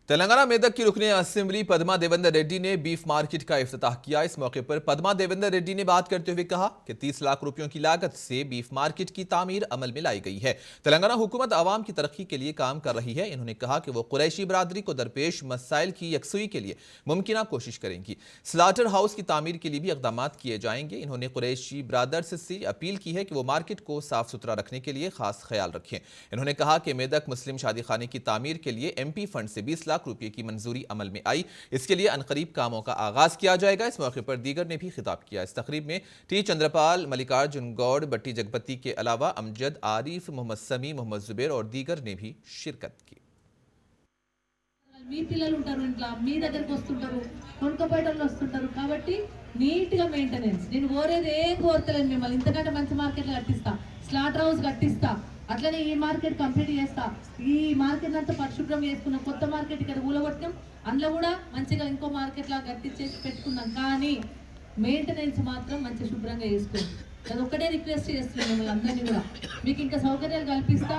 तेलंगाना मेदक की रुकने असेंबली पद्मा देवेंद्र रेड्डी ने बीफ मार्केट का इफ्तिताह किया। इस मौके पर पद्मा देवेंद्र रेड्डी ने बात करते हुए कहा कि 30 लाख रुपयों की लागत से बीफ मार्केट की तामीर अमल में लाई गई है। तेलंगाना हुकूमत आवाम की तरक्की के लिए काम कर रही है। इन्होंने कहा कि वो कुरैशी बरादरी को दरपेश मसाइल की यकसुई के लिए मुमकिन कोशिश करेंगी। स्लाटर हाउस की तामीर के लिए भी इकदाम किए जाएंगे। इन्होंने कुरैशी ब्रादर्स से अपील की है कि वो मार्केट को साफ सुथरा रखने के लिए खास ख्याल रखें। इन्होंने कहा कि मेदक मुस्लिम शादी खाने की तामीर के लिए MP फंड से 20 लाख रुपये की मंजूरी अमल में आई। इसके लिए अनकरीब कामों का आगाज किया जाएगा। इस मौके पर दीगर ने भी खिताब किया। इस तकरीब में T चंद्रपाल, मल्लिकार्जुन गौड़, बट्टी जगपति के अलावा अमजद, आरिफ, मोहम्मद समी, मोहम्मद जुबैर और दीगर ने भी शिरकत की। మీ పిల్లలు ఉంటారు ఇంట్లో మీ దగ్గరికి వస్తుంటారు కొనుక్కపోయేటోళ్ళు వస్తుంటారు కాబట్టి నీట్ గా మెయింటెనెన్స్ నేను కోరేది ఏం కోరతలేను మిమ్మల్ని ఇంతకంటే మంచి మార్కెట్లు కట్టిస్తా స్లాటర్ హౌస్ కట్టిస్తా అట్లనే ఈ మార్కెట్ కంప్లీట్ చేస్తా ఈ మార్కెట్ అంతా పరిశుభ్రం చేసుకున్న కొత్త మార్కెట్ ఇక్కడ ఊలగొట్టాం అందులో కూడా మంచిగా ఇంకో మార్కెట్ లా కట్టించేసి పెట్టుకున్నాం కానీ మెయింటెనెన్స్ మాత్రం మంచి శుభ్రంగా చేసుకోండి అది ఒక్కటే రిక్వెస్ట్ చేస్తున్నాను మిమ్మల్ని అందరినీ కూడా మీకు ఇంకా సౌకర్యాలు కల్పిస్తా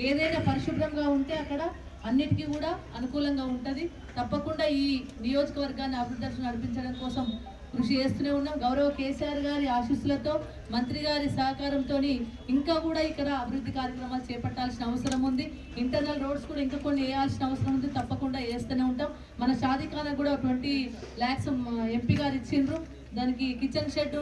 ఏదైనా పరిశుభ్రంగా ఉంటే అక్కడ అన్నిటికీ కూడా అనుకూలంగా ఉంటుంది తప్పకుండా ఈ నియోజకవర్గాన్ని అభివృద్ధి నడిపించడం కోసం కృషి చేస్తూనే ఉన్నాం గౌరవ కేసీఆర్ గారి ఆశీస్సులతో మంత్రి గారి సహకారంతో ఇంకా కూడా ఇక్కడ అభివృద్ధి కార్యక్రమాలు చేపట్టాల్సిన అవసరం ఉంది ఇంటర్నల్ రోడ్స్ కూడా ఇంకా కొన్ని వేయాల్సిన అవసరం ఉంది తప్పకుండా వేస్తూనే ఉంటాం మన షాదీఖానా కూడా 20 lakhs MP గారు ఇచ్చిండ్రు దానికి కిచెన్ షెడ్